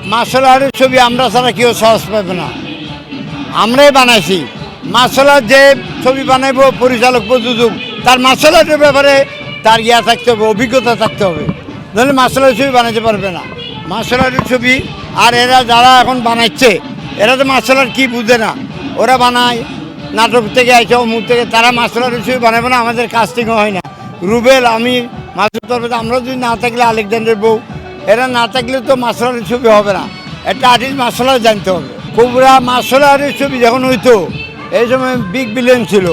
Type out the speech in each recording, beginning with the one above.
Martial আর্টের ছবি আমরা ছাড়া কেউ সহজ পাবে না, আমরাই বানাইছি। মার্শাল আর্ট যে ছবি বানাইবো পরিচালক প্রযোজক, তার মার্শাল আর্টের ব্যাপারে তার থাকতে হবে, অভিজ্ঞতা থাকতে হবে, নাহলে মার্শাল আর্টের ছবি বানাইতে পারবে না। মার্শাল আর্টের ছবি আর এরা যারা এখন বানাচ্ছে, এরা তো মার্শাল আর্ট কী বুঝে না, ওরা বানায় নাটক থেকে আইছে অমুক থেকে, তারা মার্শাল আর্টের ছবি বানাবে না, আমাদের কাস্টিংও হয় না। রুবেল, আমি মাসুদ তরফে, আমরা যদি না থাকলে আলেকজান্ডার বউ, এরা না থাকলে তো মার্শাল আর্টের ছবি হবে না। একটা আর্টিস্ট মার্শাল আর্ট জানতে হবে। কোবরা মার্শাল আর্টের ছবি যখন হইতো, এই সময় বিগ বিলিয়ন ছিল,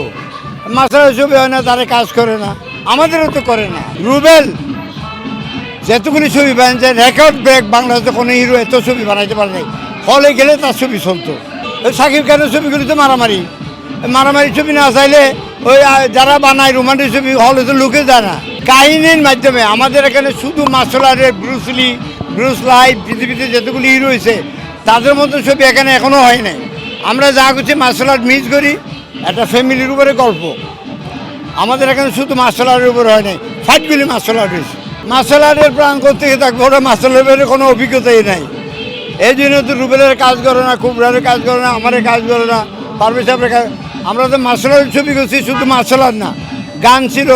মার্শাল আর্টের ছবি হয় না, তারা কাজ করে না, আমাদেরও তো করে না। রুবেল যেতগুলি ছবি বানিয়েছে, রেকর্ড ব্রেক, বাংলাদেশে কোনো হিরো এত ছবি বানাইতে পারে নাই। হলে গেলে তার ছবি চলতো। ওই শাকিব খানের ছবিগুলি তো মারামারি, মারামারি ছবি না চাইলে ওই যারা বানায় রোমান্টিক ছবি হলে তো লুকে যায় না। কাহিনীর মাধ্যমে আমাদের এখানে শুধু মার্শাল আর্টের ব্রুস লাই, পৃথিবীতে যেতগুলি হিরো হয়েছে, তাদের মতো ছবি এখানে এখনও হয় নাই। আমরা যা করছি মার্শাল আর্ট মিস করি, একটা ফ্যামিলির উপরে গল্প। আমাদের এখানে শুধু মার্শাল আর্টের উপরে হয় নাই, ফাইটগুলি মার্শাল আর্ট হয়েছে। মার্শাল আর্টের প্রাণ করতে গিয়ে থাকবো, ওরা মার্শাল আর্টের কোনো অভিজ্ঞতাই নাই। এই জন্য তো রুবেলের কাজ করে না, কুবরারের কাজ করে না, আমাদের কাজ করে না, পারভেজ সাহেবের কাজ। আমরা তো মার্শাল আর্টের ছবি করছি, শুধু মার্শাল আর্ট না, গান ছিল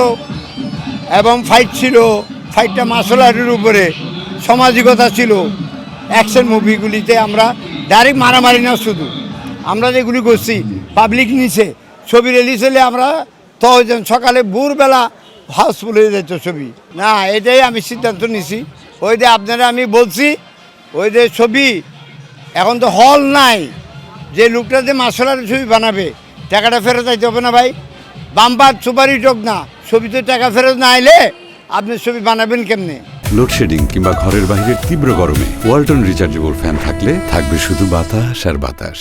এবং ফাইট ছিল। ফাইটটা মার্শাল আর্টের উপরে, সামাজিকতা ছিল। অ্যাকশন মুভিগুলিতে আমরা ডাইরেক্ট মারামারি না, শুধু আমরা যেগুলি করছি পাবলিক নিচে ছবি রিলিজ হলে আমরা তো সকালে ভোরবেলা হাউসফুল হয়ে যেত ছবি। না, এটাই আমি সিদ্ধান্ত নিছি। ওই যে আপনারা আমি বলছি, ওই যে ছবি এখন তো হল নাই, যে লোকটা যে মার্শাল আর্টের ছবি বানাবে টাকাটা ফেরত আইতে হবে না ভাই। বাম্পার সুপারি টোক না, ছবিতে টাকা ফেরত না আইলে আপনি ছবি বানাবেন কেমনে? লোডশেডিং কিংবা ঘরের বাইরের তীব্র গরমে ওয়ালটন রিচার্জেবল ফ্যান থাকলে থাকবে শুধু বাতাস আর বাতাস।